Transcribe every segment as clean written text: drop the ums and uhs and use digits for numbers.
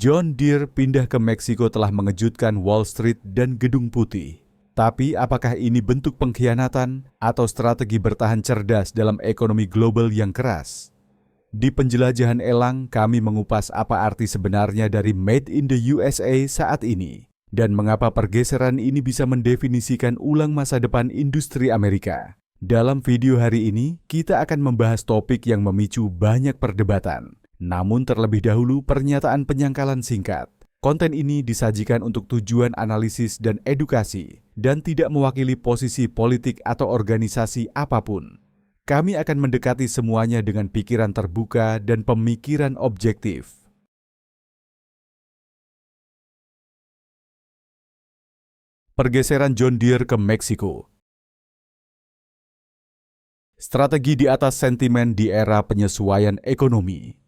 John Deere pindah ke Meksiko telah mengejutkan Wall Street dan Gedung Putih. Tapi apakah ini bentuk pengkhianatan atau strategi bertahan cerdas dalam ekonomi global yang keras? Di penjelajahan elang, kami mengupas apa arti sebenarnya dari Made in the USA saat ini dan mengapa pergeseran ini bisa mendefinisikan ulang masa depan industri Amerika. Dalam video hari ini, kita akan membahas topik yang memicu banyak perdebatan. Namun terlebih dahulu pernyataan penyangkalan singkat. Konten ini disajikan untuk tujuan analisis dan edukasi dan tidak mewakili posisi politik atau organisasi apapun. Kami akan mendekati semuanya dengan pikiran terbuka dan pemikiran objektif. Pergeseran John Deere ke Meksiko. Strategi di atas sentimen di era penyesuaian ekonomi.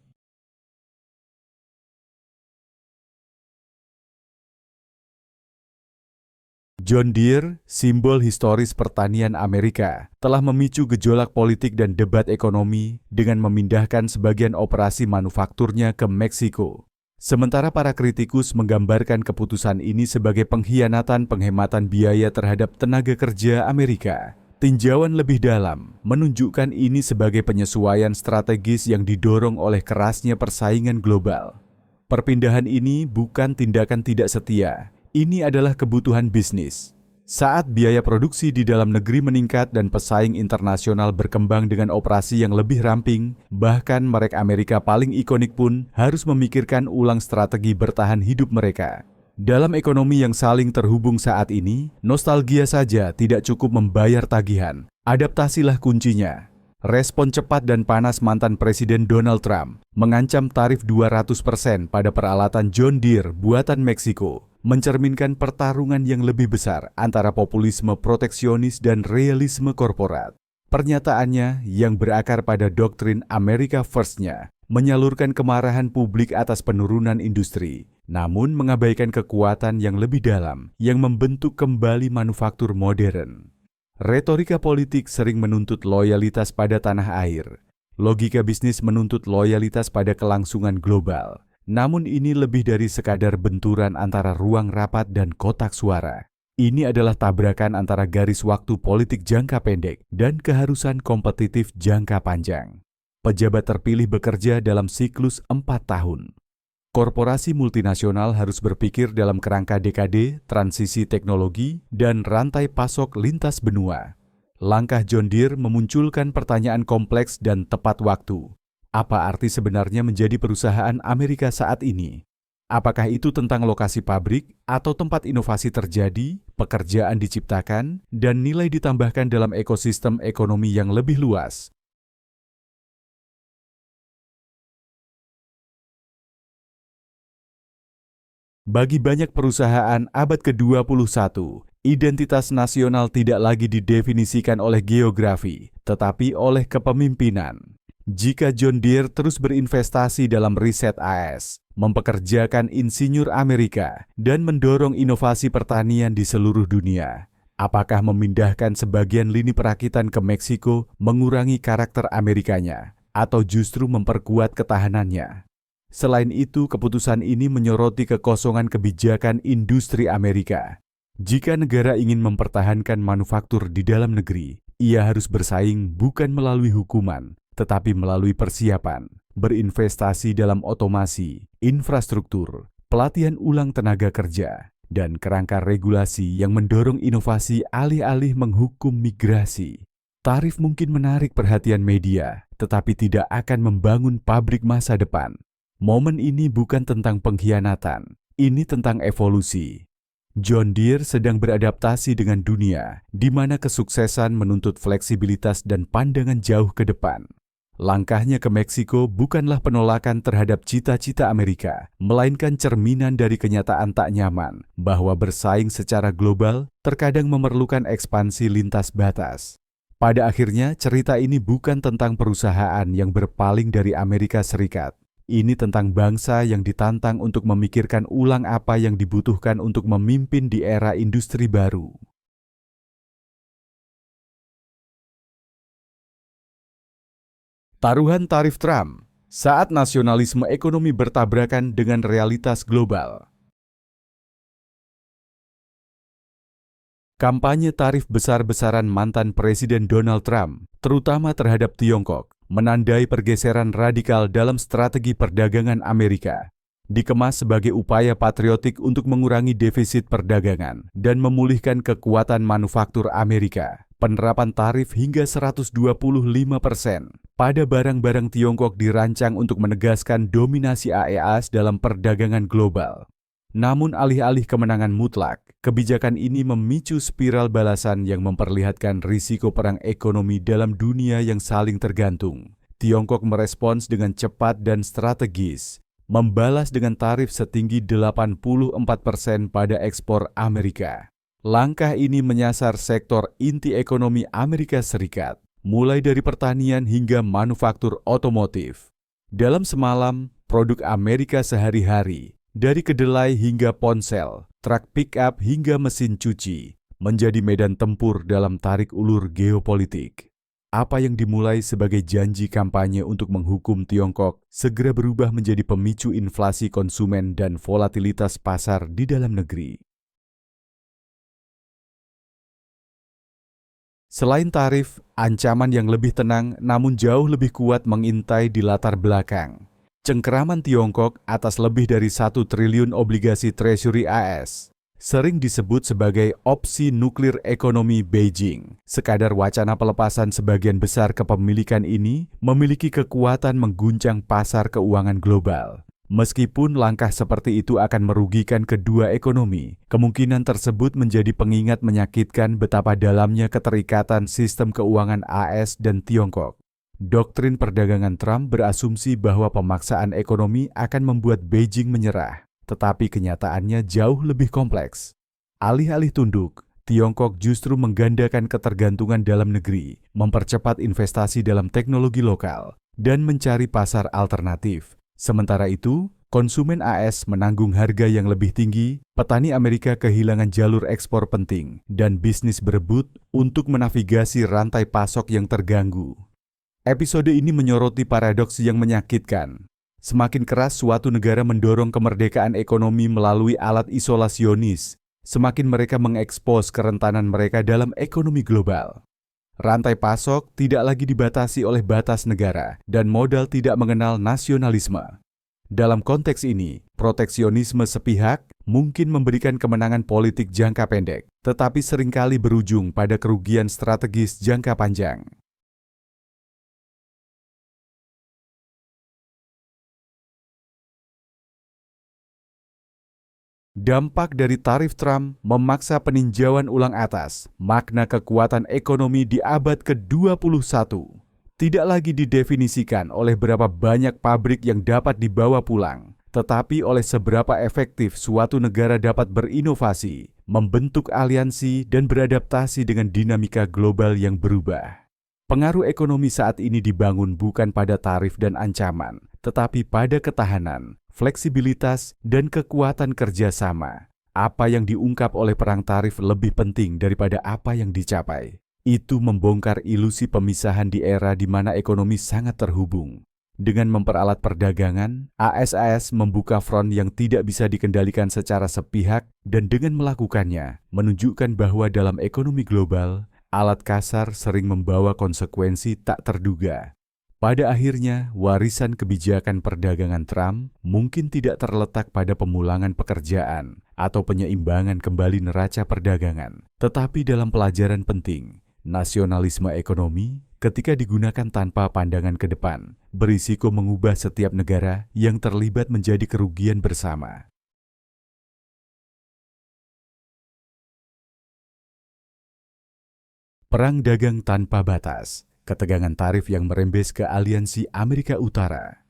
John Deere, simbol historis pertanian Amerika, telah memicu gejolak politik dan debat ekonomi dengan memindahkan sebagian operasi manufakturnya ke Meksiko. Sementara para kritikus menggambarkan keputusan ini sebagai pengkhianatan penghematan biaya terhadap tenaga kerja Amerika, tinjauan lebih dalam menunjukkan ini sebagai penyesuaian strategis yang didorong oleh kerasnya persaingan global. Perpindahan ini bukan tindakan tidak setia. Ini adalah kebutuhan bisnis. Saat biaya produksi di dalam negeri meningkat dan pesaing internasional berkembang dengan operasi yang lebih ramping, bahkan merek Amerika paling ikonik pun harus memikirkan ulang strategi bertahan hidup mereka. Dalam ekonomi yang saling terhubung saat ini, nostalgia saja tidak cukup membayar tagihan. Adaptasilah kuncinya. Respon cepat dan panas mantan Presiden Donald Trump mengancam tarif 200% pada peralatan John Deere buatan Meksiko, mencerminkan pertarungan yang lebih besar antara populisme proteksionis dan realisme korporat. Pernyataannya yang berakar pada doktrin America First-nya menyalurkan kemarahan publik atas penurunan industri, namun mengabaikan kekuatan yang lebih dalam yang membentuk kembali manufaktur modern. Retorika politik sering menuntut loyalitas pada tanah air. Logika bisnis menuntut loyalitas pada kelangsungan global. Namun ini lebih dari sekadar benturan antara ruang rapat dan kotak suara. Ini adalah tabrakan antara garis waktu politik jangka pendek dan keharusan kompetitif jangka panjang. Pejabat terpilih bekerja dalam siklus 4 tahun. Korporasi multinasional harus berpikir dalam kerangka dekade, transisi teknologi, dan rantai pasok lintas benua. Langkah John Deere memunculkan pertanyaan kompleks dan tepat waktu. Apa arti sebenarnya menjadi perusahaan Amerika saat ini? Apakah itu tentang lokasi pabrik atau tempat inovasi terjadi, pekerjaan diciptakan, dan nilai ditambahkan dalam ekosistem ekonomi yang lebih luas? Bagi banyak perusahaan abad ke-21, identitas nasional tidak lagi didefinisikan oleh geografi, tetapi oleh kepemimpinan. Jika John Deere terus berinvestasi dalam riset AS, mempekerjakan insinyur Amerika, dan mendorong inovasi pertanian di seluruh dunia, apakah memindahkan sebagian lini perakitan ke Meksiko mengurangi karakter Amerikanya, atau justru memperkuat ketahanannya? Selain itu, keputusan ini menyoroti kekosongan kebijakan industri Amerika. Jika negara ingin mempertahankan manufaktur di dalam negeri, ia harus bersaing bukan melalui hukuman, tetapi melalui persiapan, berinvestasi dalam otomasi, infrastruktur, pelatihan ulang tenaga kerja, dan kerangka regulasi yang mendorong inovasi alih-alih menghukum migrasi. Tarif mungkin menarik perhatian media, tetapi tidak akan membangun pabrik masa depan. Momen ini bukan tentang pengkhianatan, ini tentang evolusi. John Deere sedang beradaptasi dengan dunia, di mana kesuksesan menuntut fleksibilitas dan pandangan jauh ke depan. Langkahnya ke Meksiko bukanlah penolakan terhadap cita-cita Amerika, melainkan cerminan dari kenyataan tak nyaman bahwa bersaing secara global terkadang memerlukan ekspansi lintas batas. Pada akhirnya, cerita ini bukan tentang perusahaan yang berpaling dari Amerika Serikat. Ini tentang bangsa yang ditantang untuk memikirkan ulang apa yang dibutuhkan untuk memimpin di era industri baru. Taruhan tarif Trump. saat nasionalisme ekonomi bertabrakan dengan realitas global. Kampanye tarif besar-besaran mantan Presiden Donald Trump, terutama terhadap Tiongkok, menandai pergeseran radikal dalam strategi perdagangan Amerika. Dikemas sebagai upaya patriotik untuk mengurangi defisit perdagangan dan memulihkan kekuatan manufaktur Amerika. Penerapan tarif hingga 125% pada barang-barang Tiongkok dirancang untuk menegaskan dominasi AES dalam perdagangan global. Namun alih-alih kemenangan mutlak, kebijakan ini memicu spiral balasan yang memperlihatkan risiko perang ekonomi dalam dunia yang saling tergantung. Tiongkok merespons dengan cepat dan strategis, membalas dengan tarif setinggi 84% pada ekspor Amerika. Langkah ini menyasar sektor inti ekonomi Amerika Serikat, mulai dari pertanian hingga manufaktur otomotif. Dalam semalam, produk Amerika sehari-hari, dari kedelai hingga ponsel, truk pick-up hingga mesin cuci, menjadi medan tempur dalam tarik ulur geopolitik. Apa yang dimulai sebagai janji kampanye untuk menghukum Tiongkok segera berubah menjadi pemicu inflasi konsumen dan volatilitas pasar di dalam negeri. Selain tarif, ancaman yang lebih tenang namun jauh lebih kuat mengintai di latar belakang. Cengkeraman Tiongkok atas lebih dari 1 triliun obligasi Treasury AS sering disebut sebagai opsi nuklir ekonomi Beijing. Sekadar wacana pelepasan sebagian besar kepemilikan ini memiliki kekuatan mengguncang pasar keuangan global. Meskipun langkah seperti itu akan merugikan kedua ekonomi, kemungkinan tersebut menjadi pengingat menyakitkan betapa dalamnya keterikatan sistem keuangan AS dan Tiongkok. Doktrin perdagangan Trump berasumsi bahwa pemaksaan ekonomi akan membuat Beijing menyerah, tetapi kenyataannya jauh lebih kompleks. Alih-alih tunduk, Tiongkok justru menggandakan ketergantungan dalam negeri, mempercepat investasi dalam teknologi lokal, dan mencari pasar alternatif. Sementara itu, konsumen AS menanggung harga yang lebih tinggi, petani Amerika kehilangan jalur ekspor penting, dan bisnis berebut untuk menavigasi rantai pasok yang terganggu. Episode ini menyoroti paradoks yang menyakitkan. Semakin keras suatu negara mendorong kemerdekaan ekonomi melalui alat isolasionis, semakin mereka mengekspos kerentanan mereka dalam ekonomi global. Rantai pasok tidak lagi dibatasi oleh batas negara dan modal tidak mengenal nasionalisme. Dalam konteks ini, proteksionisme sepihak mungkin memberikan kemenangan politik jangka pendek, tetapi seringkali berujung pada kerugian strategis jangka panjang. Dampak dari tarif Trump memaksa peninjauan ulang atas makna kekuatan ekonomi di abad ke-21. Tidak lagi didefinisikan oleh berapa banyak pabrik yang dapat dibawa pulang, tetapi oleh seberapa efektif suatu negara dapat berinovasi, membentuk aliansi, dan beradaptasi dengan dinamika global yang berubah. Pengaruh ekonomi saat ini dibangun bukan pada tarif dan ancaman, tetapi pada ketahanan, fleksibilitas, dan kekuatan kerjasama. Apa yang diungkap oleh perang tarif lebih penting daripada apa yang dicapai. Itu membongkar ilusi pemisahan di era di mana ekonomi sangat terhubung. Dengan memperalat perdagangan, AS membuka front yang tidak bisa dikendalikan secara sepihak dan dengan melakukannya, menunjukkan bahwa dalam ekonomi global, alat kasar sering membawa konsekuensi tak terduga. Pada akhirnya, warisan kebijakan perdagangan Trump mungkin tidak terletak pada pemulangan pekerjaan atau penyeimbangan kembali neraca perdagangan, tetapi dalam pelajaran penting, nasionalisme ekonomi ketika digunakan tanpa pandangan ke depan, berisiko mengubah setiap negara yang terlibat menjadi kerugian bersama. Perang dagang tanpa batas. Ketegangan tarif yang merembes ke aliansi Amerika Utara.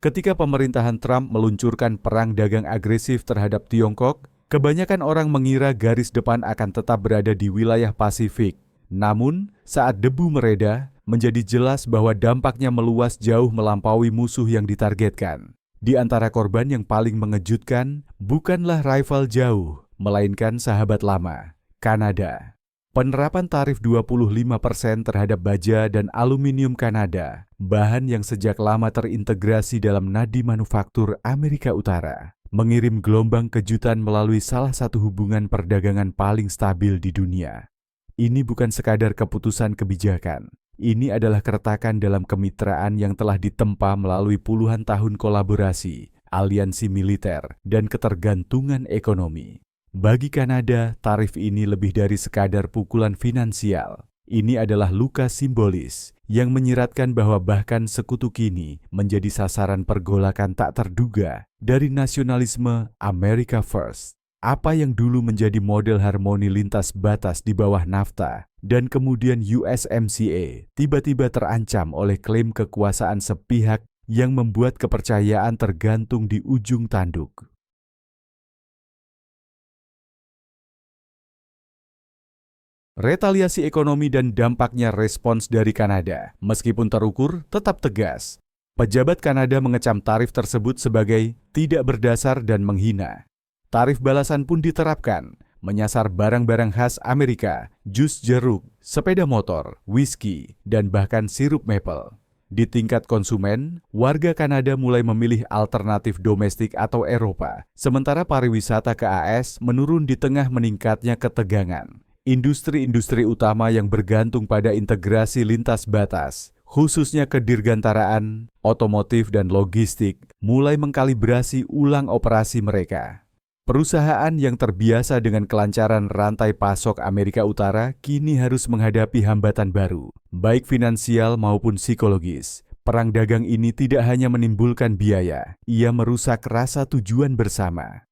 Ketika pemerintahan Trump meluncurkan perang dagang agresif terhadap Tiongkok, kebanyakan orang mengira garis depan akan tetap berada di wilayah Pasifik. Namun, saat debu mereda, menjadi jelas bahwa dampaknya meluas jauh melampaui musuh yang ditargetkan. Di antara korban yang paling mengejutkan, bukanlah rival jauh, melainkan sahabat lama, Kanada. Penerapan tarif 25% terhadap baja dan aluminium Kanada, bahan yang sejak lama terintegrasi dalam nadi manufaktur Amerika Utara, mengirim gelombang kejutan melalui salah satu hubungan perdagangan paling stabil di dunia. Ini bukan sekadar keputusan kebijakan. Ini adalah keretakan dalam kemitraan yang telah ditempa melalui puluhan tahun kolaborasi, aliansi militer, dan ketergantungan ekonomi. Bagi Kanada, tarif ini lebih dari sekadar pukulan finansial. Ini adalah luka simbolis yang menyiratkan bahwa bahkan sekutu kini menjadi sasaran pergolakan tak terduga dari nasionalisme America First. Apa yang dulu menjadi model harmoni lintas batas di bawah NAFTA dan kemudian USMCA tiba-tiba terancam oleh klaim kekuasaan sepihak yang membuat kepercayaan tergantung di ujung tanduk. Retaliasi ekonomi dan dampaknya respons dari Kanada, meskipun terukur, tetap tegas. Pejabat Kanada mengecam tarif tersebut sebagai tidak berdasar dan menghina. Tarif balasan pun diterapkan, menyasar barang-barang khas Amerika, jus jeruk, sepeda motor, whisky, dan bahkan sirup maple. Di tingkat konsumen, warga Kanada mulai memilih alternatif domestik atau Eropa, sementara pariwisata ke AS menurun di tengah meningkatnya ketegangan. Industri-industri utama yang bergantung pada integrasi lintas batas, khususnya kedirgantaraan, otomotif, dan logistik, mulai mengkalibrasi ulang operasi mereka. Perusahaan yang terbiasa dengan kelancaran rantai pasok Amerika Utara kini harus menghadapi hambatan baru, baik finansial maupun psikologis. Perang dagang ini tidak hanya menimbulkan biaya, ia merusak rasa tujuan bersama.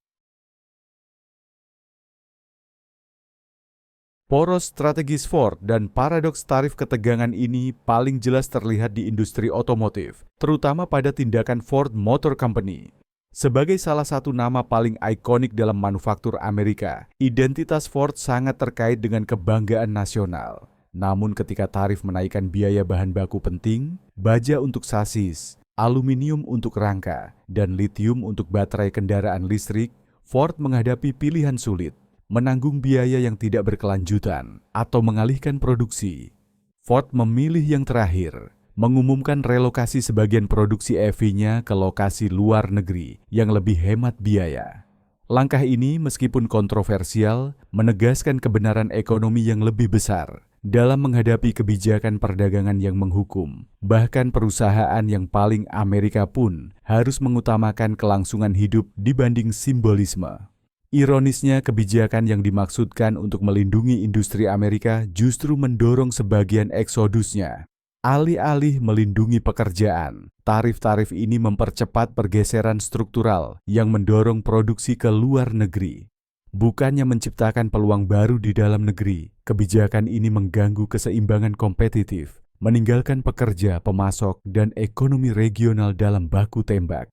Poros strategis Ford dan paradoks tarif ketegangan ini paling jelas terlihat di industri otomotif, terutama pada tindakan Ford Motor Company. Sebagai salah satu nama paling ikonik dalam manufaktur Amerika, identitas Ford sangat terkait dengan kebanggaan nasional. Namun ketika tarif menaikkan biaya bahan baku penting, baja untuk sasis, aluminium untuk rangka, dan litium untuk baterai kendaraan listrik, Ford menghadapi pilihan sulit. Menanggung biaya yang tidak berkelanjutan, atau mengalihkan produksi. Ford memilih yang terakhir, mengumumkan relokasi sebagian produksi EV-nya ke lokasi luar negeri yang lebih hemat biaya. Langkah ini meskipun kontroversial, menegaskan kebenaran ekonomi yang lebih besar dalam menghadapi kebijakan perdagangan yang menghukum. Bahkan perusahaan yang paling Amerika pun harus mengutamakan kelangsungan hidup dibanding simbolisme. Ironisnya, kebijakan yang dimaksudkan untuk melindungi industri Amerika justru mendorong sebagian eksodusnya. Alih-alih melindungi pekerjaan, tarif-tarif ini mempercepat pergeseran struktural yang mendorong produksi ke luar negeri. Bukannya menciptakan peluang baru di dalam negeri, kebijakan ini mengganggu keseimbangan kompetitif, meninggalkan pekerja, pemasok, dan ekonomi regional dalam baku tembak.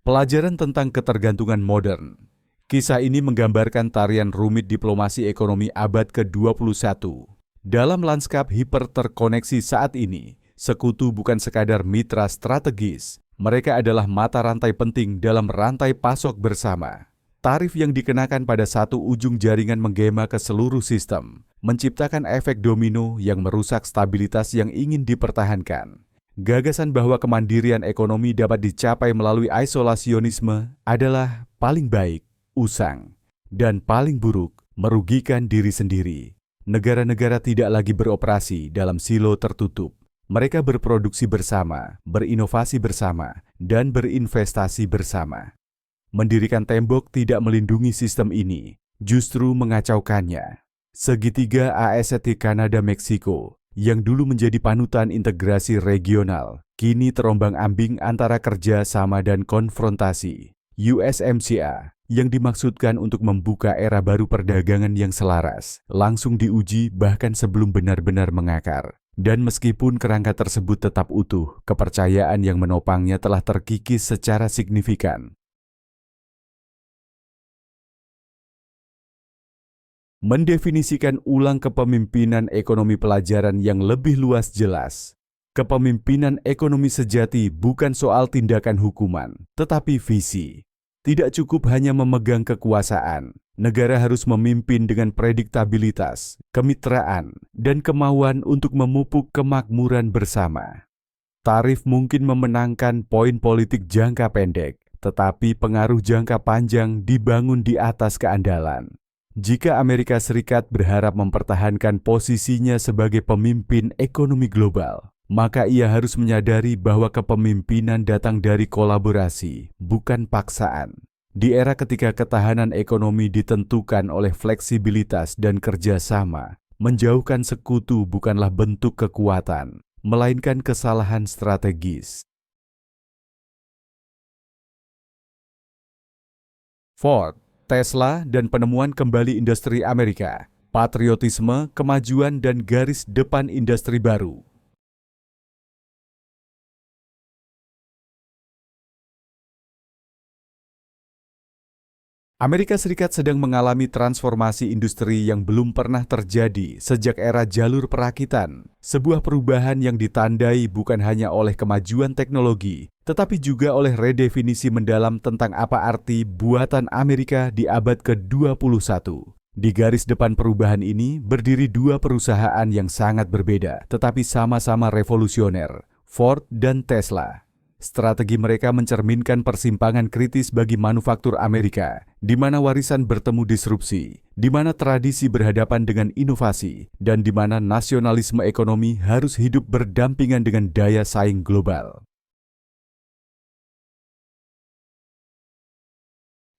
Pelajaran tentang ketergantungan modern. Kisah ini menggambarkan tarian rumit diplomasi ekonomi abad ke-21. Dalam lanskap hiperterkoneksi saat ini, sekutu bukan sekadar mitra strategis, mereka adalah mata rantai penting dalam rantai pasok bersama. Tarif yang dikenakan pada satu ujung jaringan menggema ke seluruh sistem, menciptakan efek domino yang merusak stabilitas yang ingin dipertahankan. Gagasan bahwa kemandirian ekonomi dapat dicapai melalui isolasionisme adalah paling baik, usang, dan paling buruk, merugikan diri sendiri. Negara-negara tidak lagi beroperasi dalam silo tertutup. Mereka berproduksi bersama, berinovasi bersama, dan berinvestasi bersama. Mendirikan tembok tidak melindungi sistem ini, justru mengacaukannya. Segitiga ASEAN Kanada-Meksiko yang dulu menjadi panutan integrasi regional, kini terombang-ambing antara kerja sama dan konfrontasi. USMCA, yang dimaksudkan untuk membuka era baru perdagangan yang selaras, langsung diuji bahkan sebelum benar-benar mengakar. Dan meskipun kerangka tersebut tetap utuh, kepercayaan yang menopangnya telah terkikis secara signifikan. Mendefinisikan ulang kepemimpinan ekonomi pelajaran yang lebih luas jelas. Kepemimpinan ekonomi sejati bukan soal tindakan hukuman, tetapi visi. Tidak cukup hanya memegang kekuasaan, negara harus memimpin dengan prediktabilitas, kemitraan, dan kemauan untuk memupuk kemakmuran bersama. Tarif mungkin memenangkan poin politik jangka pendek, tetapi pengaruh jangka panjang dibangun di atas keandalan. Jika Amerika Serikat berharap mempertahankan posisinya sebagai pemimpin ekonomi global, maka ia harus menyadari bahwa kepemimpinan datang dari kolaborasi, bukan paksaan. Di era ketika ketahanan ekonomi ditentukan oleh fleksibilitas dan kerjasama, menjauhkan sekutu bukanlah bentuk kekuatan, melainkan kesalahan strategis. Ford, Tesla, dan penemuan kembali industri Amerika, patriotisme, kemajuan, dan garis depan industri baru. Amerika Serikat sedang mengalami transformasi industri yang belum pernah terjadi sejak era jalur perakitan, sebuah perubahan yang ditandai bukan hanya oleh kemajuan teknologi, tetapi juga oleh redefinisi mendalam tentang apa arti buatan Amerika di abad ke-21. Di garis depan perubahan ini berdiri dua perusahaan yang sangat berbeda, tetapi sama-sama revolusioner, Ford dan Tesla. Strategi mereka mencerminkan persimpangan kritis bagi manufaktur Amerika, di mana warisan bertemu disrupsi, di mana tradisi berhadapan dengan inovasi, dan di mana nasionalisme ekonomi harus hidup berdampingan dengan daya saing global.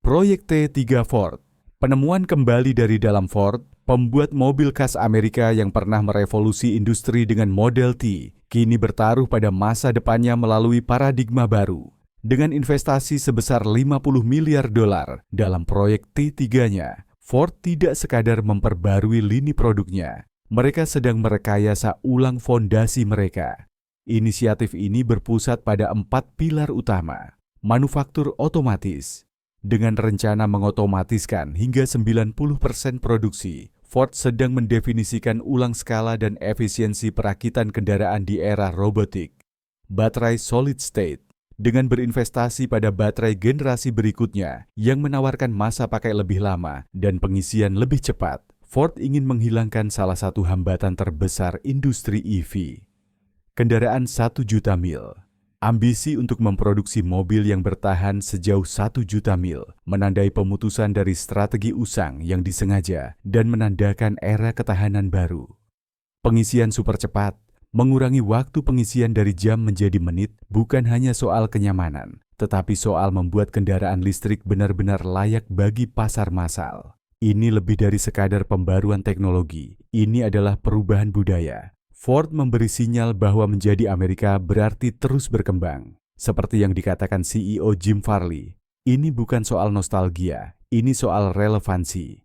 Proyek T3 Ford. Penemuan kembali dari dalam Ford, pembuat mobil khas Amerika yang pernah merevolusi industri dengan Model T, kini bertaruh pada masa depannya melalui paradigma baru. Dengan investasi sebesar 50 miliar dolar dalam proyek T3-nya, Ford tidak sekadar memperbarui lini produknya. Mereka sedang merekayasa ulang fondasi mereka. Inisiatif ini berpusat pada 4 pilar utama. Manufaktur otomatis. Dengan rencana mengotomatiskan hingga 90% produksi, Ford sedang mendefinisikan ulang skala dan efisiensi perakitan kendaraan di era robotik. Baterai solid state. Dengan berinvestasi pada baterai generasi berikutnya yang menawarkan masa pakai lebih lama dan pengisian lebih cepat, Ford ingin menghilangkan salah satu hambatan terbesar industri EV. Kendaraan 1 juta mil. Ambisi untuk memproduksi mobil yang bertahan sejauh 1 juta mil menandai pemutusan dari strategi usang yang disengaja dan menandakan era ketahanan baru. Pengisian super cepat, mengurangi waktu pengisian dari jam menjadi menit bukan hanya soal kenyamanan, tetapi soal membuat kendaraan listrik benar-benar layak bagi pasar massal. Ini lebih dari sekadar pembaruan teknologi, ini adalah perubahan budaya. Ford memberi sinyal bahwa menjadi Amerika berarti terus berkembang. Seperti yang dikatakan CEO Jim Farley, ini bukan soal nostalgia, ini soal relevansi.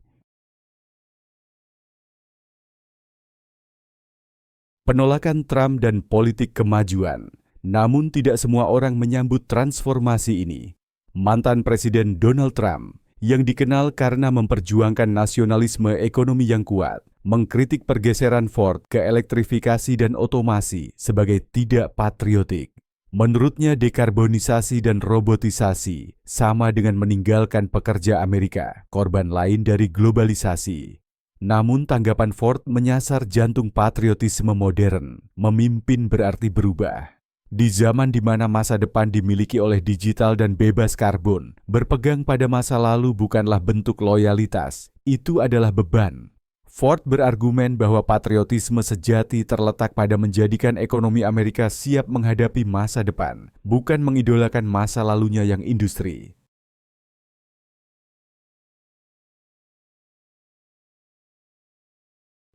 Penolakan Trump dan politik kemajuan. Namun tidak semua orang menyambut transformasi ini. Mantan Presiden Donald Trump, yang dikenal karena memperjuangkan nasionalisme ekonomi yang kuat, mengkritik pergeseran Ford ke elektrifikasi dan otomasi sebagai tidak patriotik. Menurutnya dekarbonisasi dan robotisasi sama dengan meninggalkan pekerja Amerika, korban lain dari globalisasi. Namun tanggapan Ford menyasar jantung patriotisme modern, memimpin berarti berubah. Di zaman di mana masa depan dimiliki oleh digital dan bebas karbon, berpegang pada masa lalu bukanlah bentuk loyalitas, itu adalah beban. Ford berargumen bahwa patriotisme sejati terletak pada menjadikan ekonomi Amerika siap menghadapi masa depan, bukan mengidolakan masa lalunya yang industri.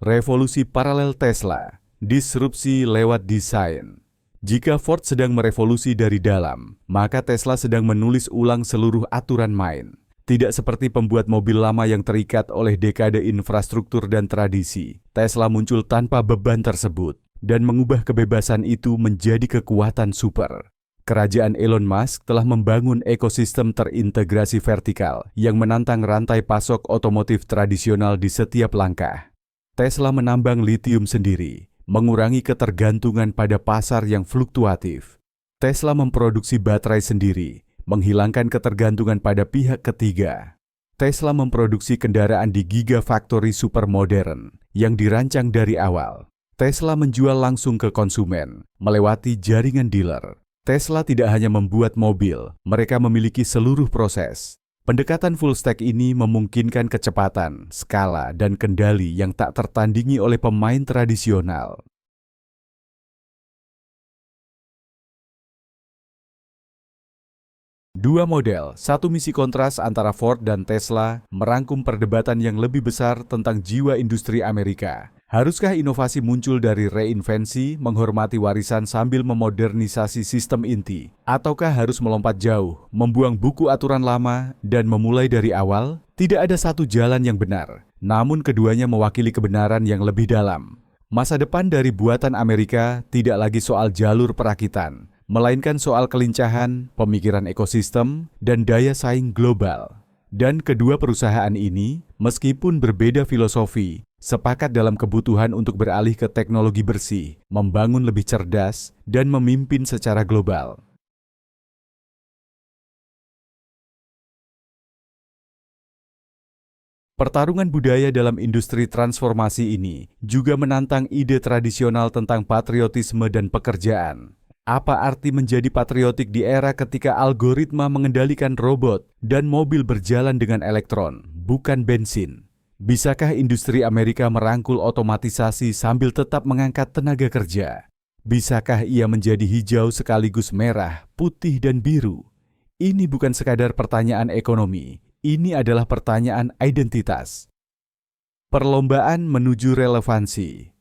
Revolusi paralel Tesla, disrupsi lewat desain. Jika Ford sedang merevolusi dari dalam, maka Tesla sedang menulis ulang seluruh aturan main. Tidak seperti pembuat mobil lama yang terikat oleh dekade infrastruktur dan tradisi, Tesla muncul tanpa beban tersebut dan mengubah kebebasan itu menjadi kekuatan super. Kerajaan Elon Musk telah membangun ekosistem terintegrasi vertikal yang menantang rantai pasok otomotif tradisional di setiap langkah. Tesla menambang litium sendiri, mengurangi ketergantungan pada pasar yang fluktuatif. Tesla memproduksi baterai sendiri, menghilangkan ketergantungan pada pihak ketiga. Tesla memproduksi kendaraan di Gigafactory super modern yang dirancang dari awal. Tesla menjual langsung ke konsumen, melewati jaringan dealer. Tesla tidak hanya membuat mobil, mereka memiliki seluruh proses. Pendekatan full stack ini memungkinkan kecepatan, skala, dan kendali yang tak tertandingi oleh pemain tradisional. Dua model, satu misi kontras antara Ford dan Tesla, merangkum perdebatan yang lebih besar tentang jiwa industri Amerika. Haruskah inovasi muncul dari reinvensi, menghormati warisan sambil memodernisasi sistem inti? Ataukah harus melompat jauh, membuang buku aturan lama, dan memulai dari awal? Tidak ada satu jalan yang benar, namun keduanya mewakili kebenaran yang lebih dalam. Masa depan dari buatan Amerika tidak lagi soal jalur perakitan, melainkan soal kelincahan, pemikiran ekosistem, dan daya saing global. Dan kedua perusahaan ini, meskipun berbeda filosofi, sepakat dalam kebutuhan untuk beralih ke teknologi bersih, membangun lebih cerdas, dan memimpin secara global. Pertarungan budaya dalam industri transformasi ini juga menantang ide tradisional tentang patriotisme dan pekerjaan. Apa arti menjadi patriotik di era ketika algoritma mengendalikan robot dan mobil berjalan dengan elektron, bukan bensin? Bisakah industri Amerika merangkul otomatisasi sambil tetap mengangkat tenaga kerja? Bisakah ia menjadi hijau sekaligus merah, putih, dan biru? Ini bukan sekadar pertanyaan ekonomi, ini adalah pertanyaan identitas. Perlombaan menuju relevansi.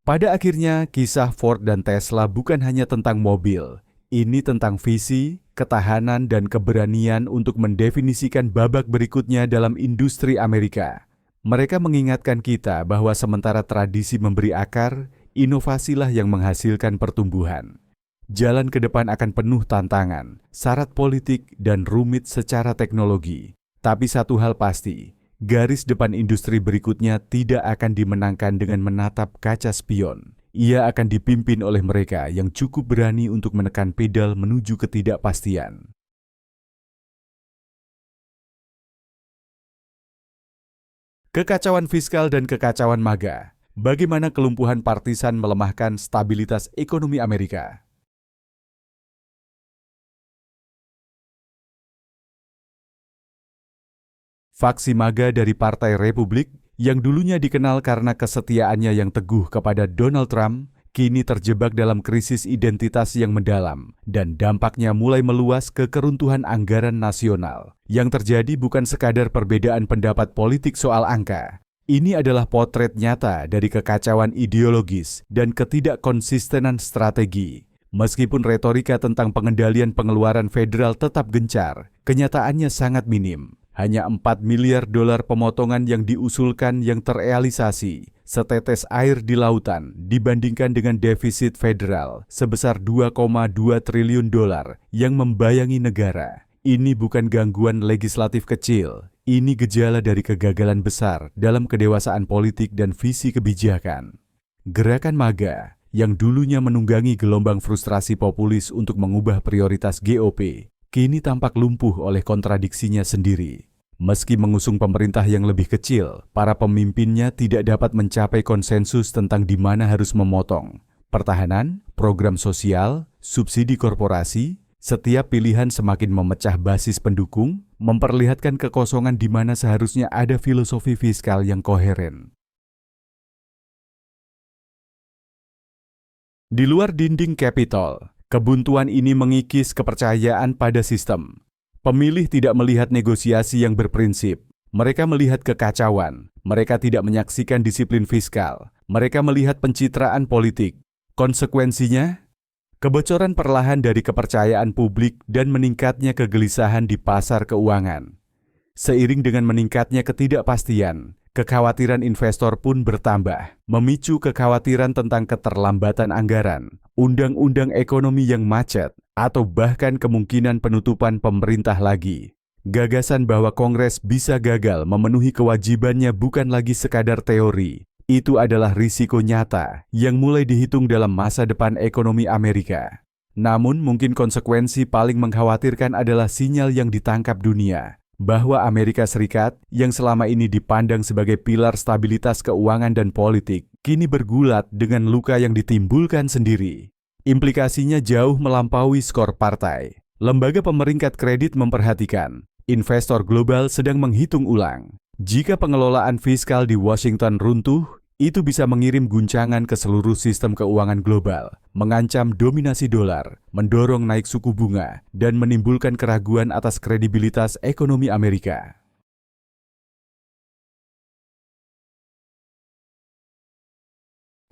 Pada akhirnya, kisah Ford dan Tesla bukan hanya tentang mobil. Ini tentang visi, ketahanan, dan keberanian untuk mendefinisikan babak berikutnya dalam industri Amerika. Mereka mengingatkan kita bahwa sementara tradisi memberi akar, inovasilah yang menghasilkan pertumbuhan. Jalan ke depan akan penuh tantangan, syarat politik, dan rumit secara teknologi. Tapi satu hal pasti, garis depan industri berikutnya tidak akan dimenangkan dengan menatap kaca spion. Ia akan dipimpin oleh mereka yang cukup berani untuk menekan pedal menuju ketidakpastian. Kekacauan fiskal dan kekacauan MAGA. Bagaimana kelumpuhan partisan melemahkan stabilitas ekonomi Amerika? Faksi MAGA dari Partai Republik, yang dulunya dikenal karena kesetiaannya yang teguh kepada Donald Trump, kini terjebak dalam krisis identitas yang mendalam dan dampaknya mulai meluas ke keruntuhan anggaran nasional. Yang terjadi bukan sekadar perbedaan pendapat politik soal angka. Ini adalah potret nyata dari kekacauan ideologis dan ketidakkonsistenan strategi. Meskipun retorika tentang pengendalian pengeluaran federal tetap gencar, kenyataannya sangat minim. Hanya 4 miliar dolar pemotongan yang diusulkan yang terrealisasi, setetes air di lautan dibandingkan dengan defisit federal sebesar 2,2 triliun dolar yang membayangi negara. Ini bukan gangguan legislatif kecil, ini gejala dari kegagalan besar dalam kedewasaan politik dan visi kebijakan. Gerakan MAGA yang dulunya menunggangi gelombang frustrasi populis untuk mengubah prioritas GOP, kini tampak lumpuh oleh kontradiksinya sendiri. Meski mengusung pemerintah yang lebih kecil, para pemimpinnya tidak dapat mencapai konsensus tentang di mana harus memotong. Pertahanan, program sosial, subsidi korporasi, setiap pilihan semakin memecah basis pendukung, memperlihatkan kekosongan di mana seharusnya ada filosofi fiskal yang koheren. Di luar dinding Capitol, kebuntuan ini mengikis kepercayaan pada sistem. Pemilih tidak melihat negosiasi yang berprinsip. Mereka melihat kekacauan. Mereka tidak menyaksikan disiplin fiskal. Mereka melihat pencitraan politik. Konsekuensinya, kebocoran perlahan dari kepercayaan publik dan meningkatnya kegelisahan di pasar keuangan. Seiring dengan meningkatnya ketidakpastian, kekhawatiran investor pun bertambah, memicu kekhawatiran tentang keterlambatan anggaran, undang-undang ekonomi yang macet, atau bahkan kemungkinan penutupan pemerintah lagi. Gagasan bahwa Kongres bisa gagal memenuhi kewajibannya bukan lagi sekadar teori. Itu adalah risiko nyata yang mulai dihitung dalam masa depan ekonomi Amerika. Namun mungkin konsekuensi paling mengkhawatirkan adalah sinyal yang ditangkap dunia, bahwa Amerika Serikat yang selama ini dipandang sebagai pilar stabilitas keuangan dan politik, kini bergulat dengan luka yang ditimbulkan sendiri. Implikasinya jauh melampaui skor partai. Lembaga pemeringkat kredit memperhatikan, investor global sedang menghitung ulang. Jika pengelolaan fiskal di Washington runtuh, itu bisa mengirim guncangan ke seluruh sistem keuangan global, mengancam dominasi dolar, mendorong naik suku bunga, dan menimbulkan keraguan atas kredibilitas ekonomi Amerika.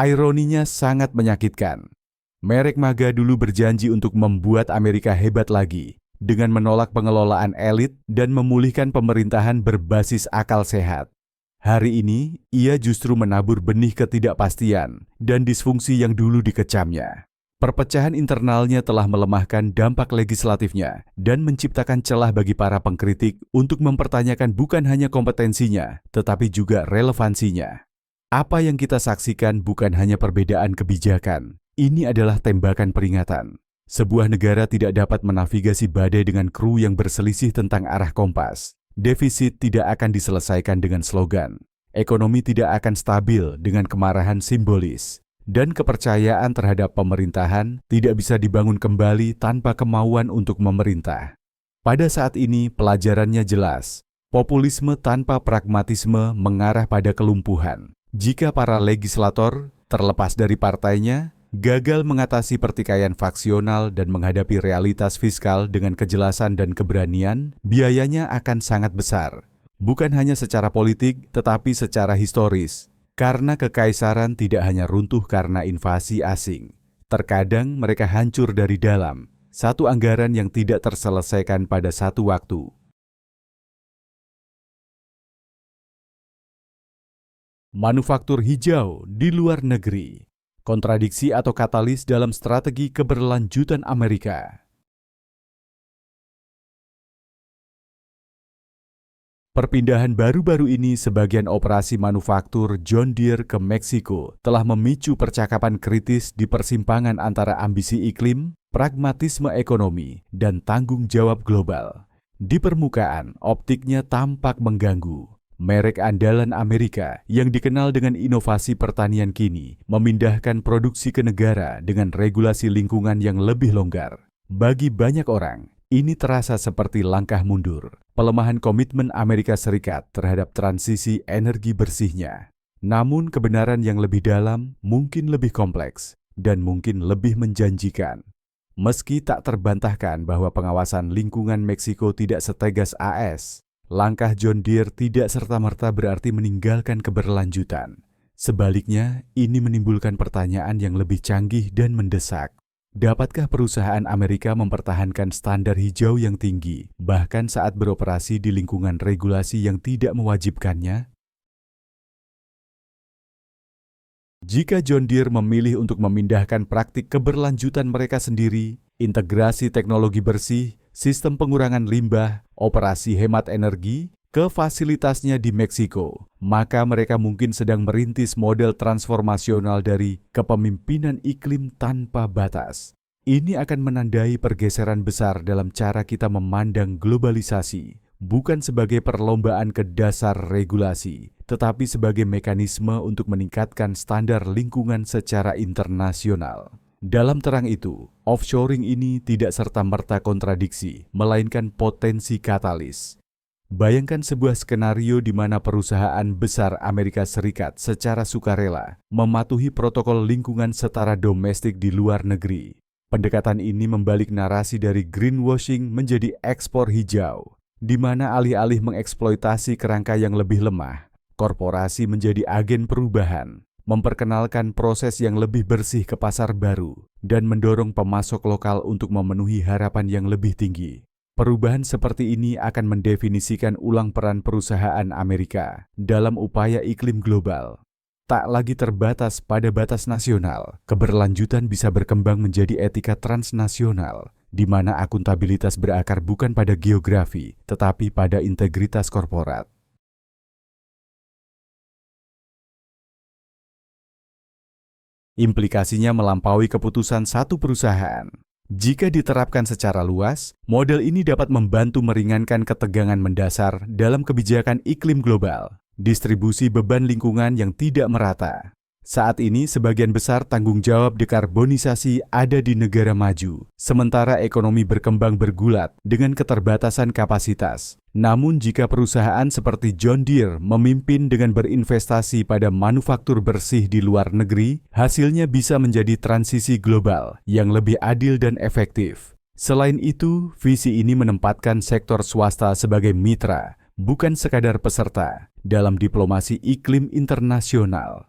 Ironinya sangat menyakitkan. Merek MAGA dulu berjanji untuk membuat Amerika hebat lagi, dengan menolak pengelolaan elit dan memulihkan pemerintahan berbasis akal sehat. Hari ini, ia justru menabur benih ketidakpastian dan disfungsi yang dulu dikecamnya. Perpecahan internalnya telah melemahkan dampak legislatifnya dan menciptakan celah bagi para pengkritik untuk mempertanyakan bukan hanya kompetensinya, tetapi juga relevansinya. Apa yang kita saksikan bukan hanya perbedaan kebijakan, ini adalah tembakan peringatan. Sebuah negara tidak dapat menavigasi badai dengan kru yang berselisih tentang arah kompas. Defisit tidak akan diselesaikan dengan slogan. Ekonomi tidak akan stabil dengan kemarahan simbolis. Dan kepercayaan terhadap pemerintahan tidak bisa dibangun kembali tanpa kemauan untuk memerintah. Pada saat ini pelajarannya jelas. Populisme tanpa pragmatisme mengarah pada kelumpuhan. Jika para legislator, terlepas dari partainya, gagal mengatasi pertikaian faksional dan menghadapi realitas fiskal dengan kejelasan dan keberanian, biayanya akan sangat besar. Bukan hanya secara politik, tetapi secara historis. Karena kekaisaran tidak hanya runtuh karena invasi asing. Terkadang mereka hancur dari dalam, satu anggaran yang tidak terselesaikan pada satu waktu. Manufaktur hijau di luar negeri. Kontradiksi atau katalis dalam strategi keberlanjutan Amerika. Perpindahan baru-baru ini sebagian operasi manufaktur John Deere ke Meksiko telah memicu percakapan kritis di persimpangan antara ambisi iklim, pragmatisme ekonomi, dan tanggung jawab global. Di permukaan, optiknya tampak mengganggu. Merek andalan Amerika yang dikenal dengan inovasi pertanian kini memindahkan produksi ke negara dengan regulasi lingkungan yang lebih longgar. Bagi banyak orang, ini terasa seperti langkah mundur, pelemahan komitmen Amerika Serikat terhadap transisi energi bersihnya. Namun kebenaran yang lebih dalam mungkin lebih kompleks dan mungkin lebih menjanjikan. Meski tak terbantahkan bahwa pengawasan lingkungan Meksiko tidak setegas AS, langkah John Deere tidak serta-merta berarti meninggalkan keberlanjutan. Sebaliknya, ini menimbulkan pertanyaan yang lebih canggih dan mendesak. Dapatkah perusahaan Amerika mempertahankan standar hijau yang tinggi, bahkan saat beroperasi di lingkungan regulasi yang tidak mewajibkannya? Jika John Deere memilih untuk memindahkan praktik keberlanjutan mereka sendiri, integrasi teknologi bersih, sistem pengurangan limbah, operasi hemat energi, ke fasilitasnya di Meksiko, maka mereka mungkin sedang merintis model transformasional dari kepemimpinan iklim tanpa batas. Ini akan menandai pergeseran besar dalam cara kita memandang globalisasi, bukan sebagai perlombaan ke dasar regulasi, tetapi sebagai mekanisme untuk meningkatkan standar lingkungan secara internasional. Dalam terang itu, offshoring ini tidak serta-merta kontradiksi, melainkan potensi katalis. Bayangkan sebuah skenario di mana perusahaan besar Amerika Serikat secara sukarela mematuhi protokol lingkungan setara domestik di luar negeri. Pendekatan ini membalik narasi dari greenwashing menjadi ekspor hijau, di mana alih-alih mengeksploitasi kerangka yang lebih lemah, korporasi menjadi agen perubahan, memperkenalkan proses yang lebih bersih ke pasar baru, dan mendorong pemasok lokal untuk memenuhi harapan yang lebih tinggi. Perubahan seperti ini akan mendefinisikan ulang peran perusahaan Amerika dalam upaya iklim global. Tak lagi terbatas pada batas nasional, keberlanjutan bisa berkembang menjadi etika transnasional, di mana akuntabilitas berakar bukan pada geografi, tetapi pada integritas korporat. Implikasinya melampaui keputusan satu perusahaan. Jika diterapkan secara luas, model ini dapat membantu meringankan ketegangan mendasar dalam kebijakan iklim global, distribusi beban lingkungan yang tidak merata. Saat ini, sebagian besar tanggung jawab dekarbonisasi ada di negara maju, sementara ekonomi berkembang bergulat dengan keterbatasan kapasitas. Namun jika perusahaan seperti John Deere memimpin dengan berinvestasi pada manufaktur bersih di luar negeri, hasilnya bisa menjadi transisi global yang lebih adil dan efektif. Selain itu, visi ini menempatkan sektor swasta sebagai mitra, bukan sekadar peserta, dalam diplomasi iklim internasional.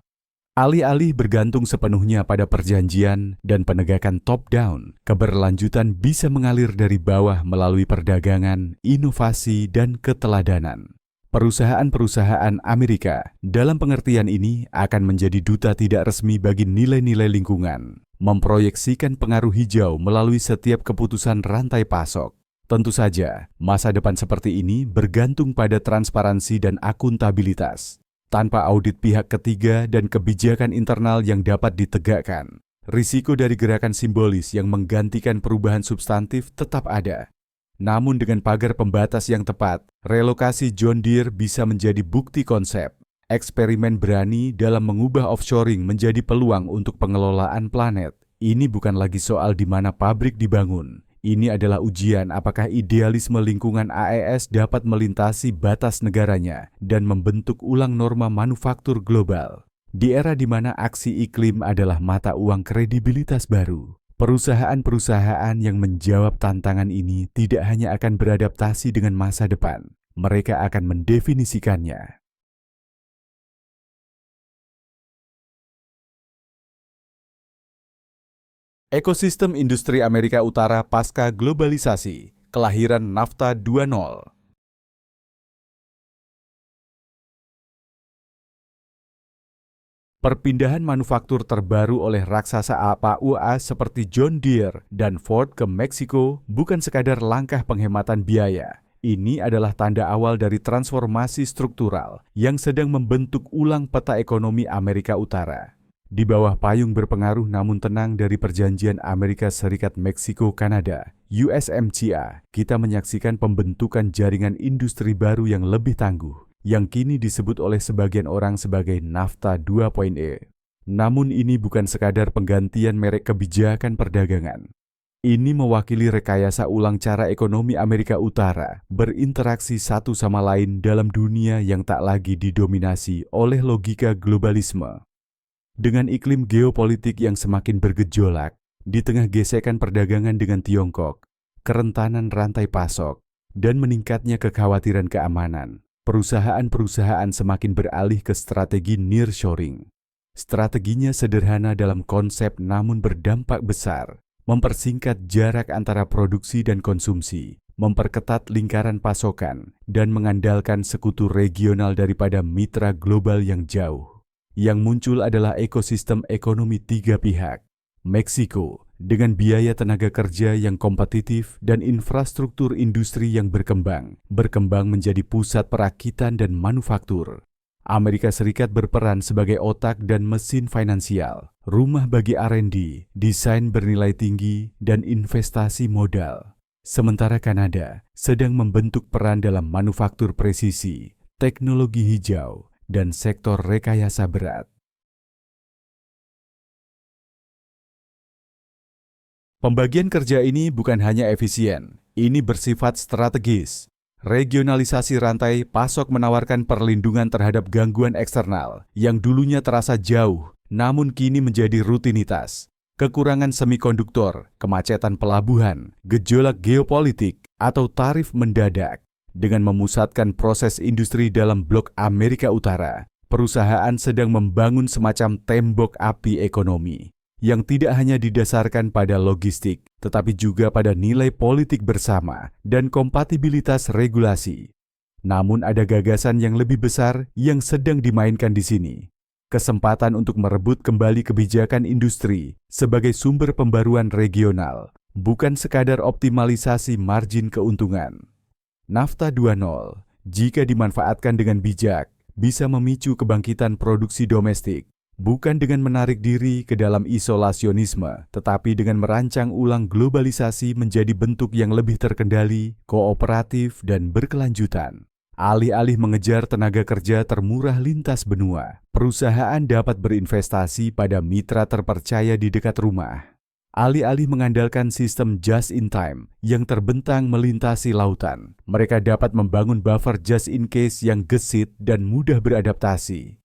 Alih-alih bergantung sepenuhnya pada perjanjian dan penegakan top-down, keberlanjutan bisa mengalir dari bawah melalui perdagangan, inovasi, dan keteladanan. Perusahaan-perusahaan Amerika dalam pengertian ini akan menjadi duta tidak resmi bagi nilai-nilai lingkungan, memproyeksikan pengaruh hijau melalui setiap keputusan rantai pasok. Tentu saja, masa depan seperti ini bergantung pada transparansi dan akuntabilitas. Tanpa audit pihak ketiga dan kebijakan internal yang dapat ditegakkan, risiko dari gerakan simbolis yang menggantikan perubahan substantif tetap ada. Namun dengan pagar pembatas yang tepat, relokasi John Deere bisa menjadi bukti konsep. Eksperimen berani dalam mengubah offshoring menjadi peluang untuk pengelolaan planet. Ini bukan lagi soal di mana pabrik dibangun. Ini adalah ujian apakah idealisme lingkungan AES dapat melintasi batas negaranya dan membentuk ulang norma manufaktur global. Di era di mana aksi iklim adalah mata uang kredibilitas baru, perusahaan-perusahaan yang menjawab tantangan ini tidak hanya akan beradaptasi dengan masa depan, mereka akan mendefinisikannya. Ekosistem industri Amerika Utara pasca globalisasi, kelahiran NAFTA 2.0. Perpindahan manufaktur terbaru oleh raksasa APA seperti John Deere dan Ford ke Meksiko bukan sekadar langkah penghematan biaya. Ini adalah tanda awal dari transformasi struktural yang sedang membentuk ulang peta ekonomi Amerika Utara. Di bawah payung berpengaruh namun tenang dari Perjanjian Amerika Serikat-Meksiko-Kanada, USMCA, kita menyaksikan pembentukan jaringan industri baru yang lebih tangguh, yang kini disebut oleh sebagian orang sebagai NAFTA 2.0. Namun ini bukan sekadar penggantian merek kebijakan perdagangan. Ini mewakili rekayasa ulang cara ekonomi Amerika Utara berinteraksi satu sama lain dalam dunia yang tak lagi didominasi oleh logika globalisme. Dengan iklim geopolitik yang semakin bergejolak, di tengah gesekan perdagangan dengan Tiongkok, kerentanan rantai pasok, dan meningkatnya kekhawatiran keamanan, perusahaan-perusahaan semakin beralih ke strategi nearshoring. Strateginya sederhana dalam konsep namun berdampak besar, mempersingkat jarak antara produksi dan konsumsi, memperketat lingkaran pasokan, dan mengandalkan sekutu regional daripada mitra global yang jauh. Yang muncul adalah ekosistem ekonomi tiga pihak. Meksiko, dengan biaya tenaga kerja yang kompetitif dan infrastruktur industri yang berkembang menjadi pusat perakitan dan manufaktur. Amerika Serikat berperan sebagai otak dan mesin finansial, rumah bagi R&D, desain bernilai tinggi, dan investasi modal. Sementara Kanada sedang membentuk peran dalam manufaktur presisi, teknologi hijau, dan sektor rekayasa berat. Pembagian kerja ini bukan hanya efisien, ini bersifat strategis. Regionalisasi rantai pasok menawarkan perlindungan terhadap gangguan eksternal yang dulunya terasa jauh, namun kini menjadi rutinitas. Kekurangan semikonduktor, kemacetan pelabuhan, gejolak geopolitik, atau tarif mendadak. Dengan memusatkan proses industri dalam blok Amerika Utara, perusahaan sedang membangun semacam tembok api ekonomi yang tidak hanya didasarkan pada logistik, tetapi juga pada nilai politik bersama dan kompatibilitas regulasi. Namun ada gagasan yang lebih besar yang sedang dimainkan di sini. Kesempatan untuk merebut kembali kebijakan industri sebagai sumber pembaruan regional, bukan sekadar optimalisasi margin keuntungan. NAFTA 2.0, jika dimanfaatkan dengan bijak, bisa memicu kebangkitan produksi domestik, bukan dengan menarik diri ke dalam isolasionisme, tetapi dengan merancang ulang globalisasi menjadi bentuk yang lebih terkendali, kooperatif, dan berkelanjutan. Alih-alih mengejar tenaga kerja termurah lintas benua, perusahaan dapat berinvestasi pada mitra terpercaya di dekat rumah. Alih-alih mengandalkan sistem just-in-time yang terbentang melintasi lautan, mereka dapat membangun buffer just-in-case yang gesit dan mudah beradaptasi.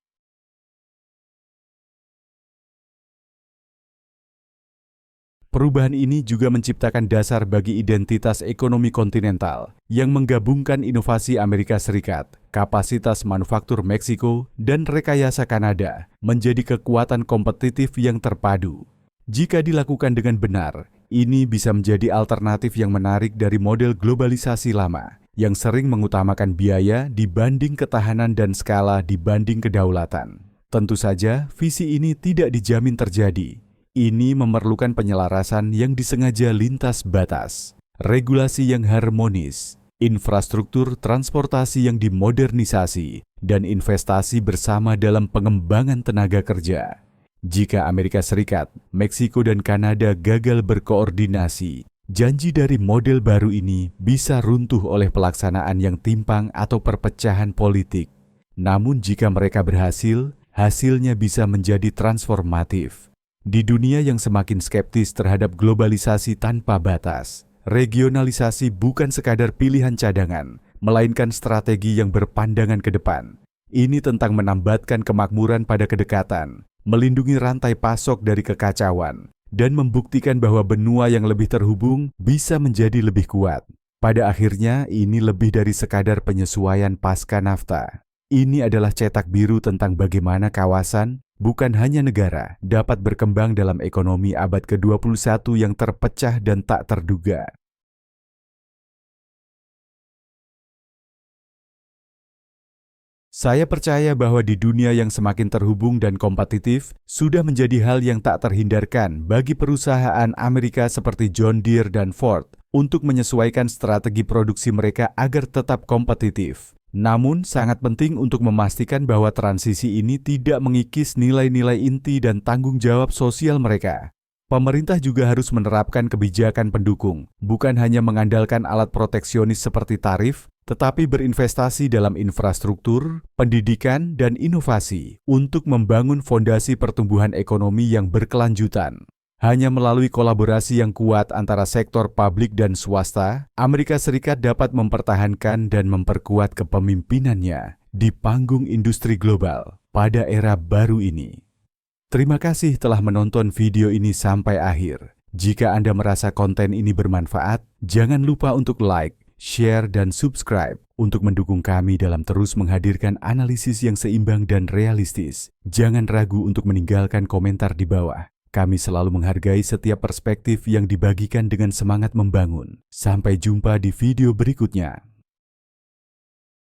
Perubahan ini juga menciptakan dasar bagi identitas ekonomi kontinental yang menggabungkan inovasi Amerika Serikat, kapasitas manufaktur Meksiko, dan rekayasa Kanada menjadi kekuatan kompetitif yang terpadu. Jika dilakukan dengan benar, ini bisa menjadi alternatif yang menarik dari model globalisasi lama yang sering mengutamakan biaya dibanding ketahanan dan skala dibanding kedaulatan. Tentu saja, visi ini tidak dijamin terjadi. Ini memerlukan penyelarasan yang disengaja lintas batas, regulasi yang harmonis, infrastruktur transportasi yang dimodernisasi, dan investasi bersama dalam pengembangan tenaga kerja. Jika Amerika Serikat, Meksiko, dan Kanada gagal berkoordinasi, janji dari model baru ini bisa runtuh oleh pelaksanaan yang timpang atau perpecahan politik. Namun jika mereka berhasil, hasilnya bisa menjadi transformatif. Di dunia yang semakin skeptis terhadap globalisasi tanpa batas, regionalisasi bukan sekadar pilihan cadangan, melainkan strategi yang berpandangan ke depan. Ini tentang menambatkan kemakmuran pada kedekatan, melindungi rantai pasok dari kekacauan, dan membuktikan bahwa benua yang lebih terhubung bisa menjadi lebih kuat. Pada akhirnya, ini lebih dari sekadar penyesuaian pasca NAFTA. Ini adalah cetak biru tentang bagaimana kawasan, bukan hanya negara, dapat berkembang dalam ekonomi abad ke-21 yang terpecah dan tak terduga. Saya percaya bahwa di dunia yang semakin terhubung dan kompetitif, sudah menjadi hal yang tak terhindarkan bagi perusahaan Amerika seperti John Deere dan Ford untuk menyesuaikan strategi produksi mereka agar tetap kompetitif. Namun, sangat penting untuk memastikan bahwa transisi ini tidak mengikis nilai-nilai inti dan tanggung jawab sosial mereka. Pemerintah juga harus menerapkan kebijakan pendukung, bukan hanya mengandalkan alat proteksionis seperti tarif, tetapi berinvestasi dalam infrastruktur, pendidikan, dan inovasi untuk membangun fondasi pertumbuhan ekonomi yang berkelanjutan. Hanya melalui kolaborasi yang kuat antara sektor publik dan swasta, Amerika Serikat dapat mempertahankan dan memperkuat kepemimpinannya di panggung industri global pada era baru ini. Terima kasih telah menonton video ini sampai akhir. Jika Anda merasa konten ini bermanfaat, jangan lupa untuk like, share, dan subscribe untuk mendukung kami dalam terus menghadirkan analisis yang seimbang dan realistis. Jangan ragu untuk meninggalkan komentar di bawah. Kami selalu menghargai setiap perspektif yang dibagikan dengan semangat membangun. Sampai jumpa di video berikutnya.